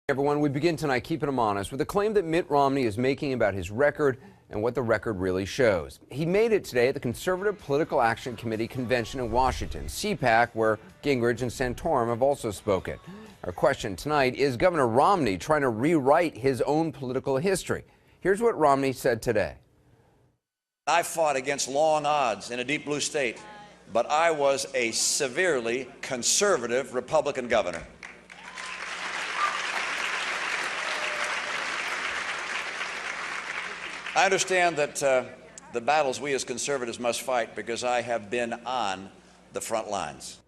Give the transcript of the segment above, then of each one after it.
Everyone, we begin tonight keeping them honest with a claim that Mitt Romney is making about his record and what the record really shows. He made it today at the Conservative Political Action Committee convention in Washington, CPAC, where Gingrich and Santorum have also spoken. Our question tonight is Governor Romney trying to rewrite his own political history. Here's what Romney said today. I fought against long odds in a deep blue state, but I was a severely conservative Republican governor. I understand that the battles we as conservatives must fight because I have been on the front lines.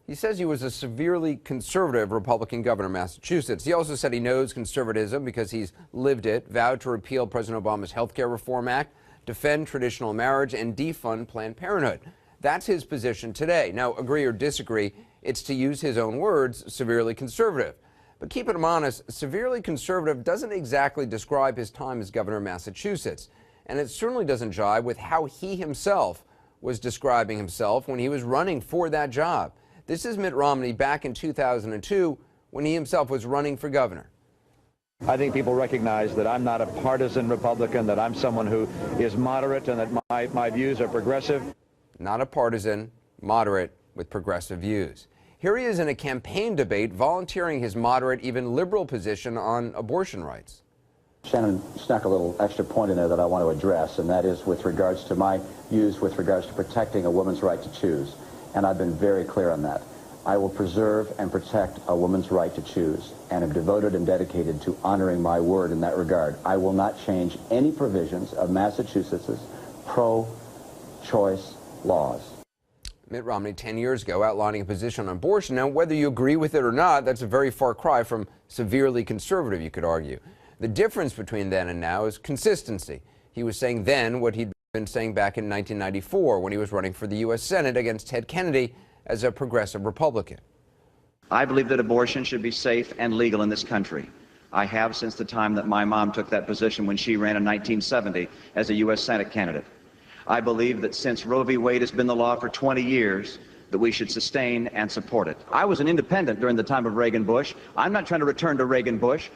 He says he was a severely conservative Republican governor of Massachusetts. He also said he knows conservatism because he's lived it, vowed to repeal President Obama's Health Care Reform Act, defend traditional marriage, and defund Planned Parenthood. That's his position today. Now, agree or disagree, it's, to use his own words, severely conservative. But keeping him honest, severely conservative doesn't exactly describe his time as governor of Massachusetts. And it certainly doesn't jive with how he himself was describing himself when he was running for that job. This is Mitt Romney back in 2002 when he himself was running for governor. I think people recognize that I'm not a partisan Republican, that I'm someone who is moderate and that my views are progressive. Not a partisan, moderate with progressive views. Here he is in a campaign debate volunteering his moderate, even liberal position on abortion rights. Shannon snuck a little extra point in there that I want to address, and that is with regards to my views with regards to protecting a woman's right to choose. And I've been very clear on that. I will preserve and protect a woman's right to choose, and am devoted and dedicated to honoring my word in that regard. I will not change any provisions of Massachusetts' pro-choice laws. Mitt Romney 10 years ago outlining a position on abortion. Now, whether you agree with it or not, that's a very far cry from severely conservative, you could argue. The difference between then and now is consistency. He was saying then what he'd been saying back in 1994 when he was running for the U.S. Senate against Ted Kennedy as a progressive Republican. I believe that abortion should be safe and legal in this country. I have since the time that my mom took that position when she ran in 1970 as a U.S. Senate candidate. I believe that since Roe v. Wade has been the law for 20 years, that we should sustain and support it. I was an independent during the time of Reagan-Bush. I'm not trying to return to Reagan-Bush.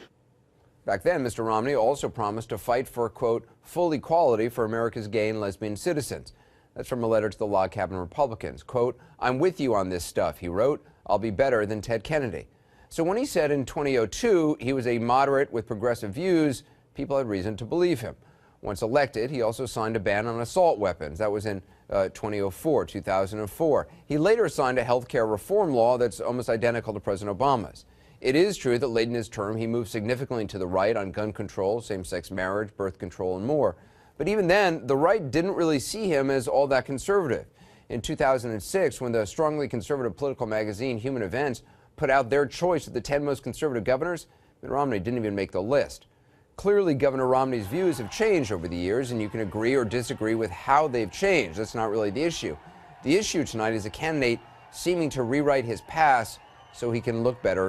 Back then, Mr. Romney also promised to fight for, quote, full equality for America's gay and lesbian citizens. That's from a letter to the log cabin Republicans. Quote, I'm with you on this stuff, he wrote. I'll be better than Ted Kennedy. So when he said in 2002 he was a moderate with progressive views, people had reason to believe him. Once elected, he also signed a ban on assault weapons. That was in 2004. He later signed a health care reform law that's almost identical to President Obama's. It is true that late in his term, he moved significantly to the right on gun control, same-sex marriage, birth control, and more. But even then, the right didn't really see him as all that conservative. In 2006, when the strongly conservative political magazine Human Events put out their choice of the 10 most conservative governors, Mitt Romney didn't even make the list. Clearly, Governor Romney's views have changed over the years, and you can agree or disagree with how they've changed. That's not really the issue. The issue tonight is a candidate seeming to rewrite his past so he can look better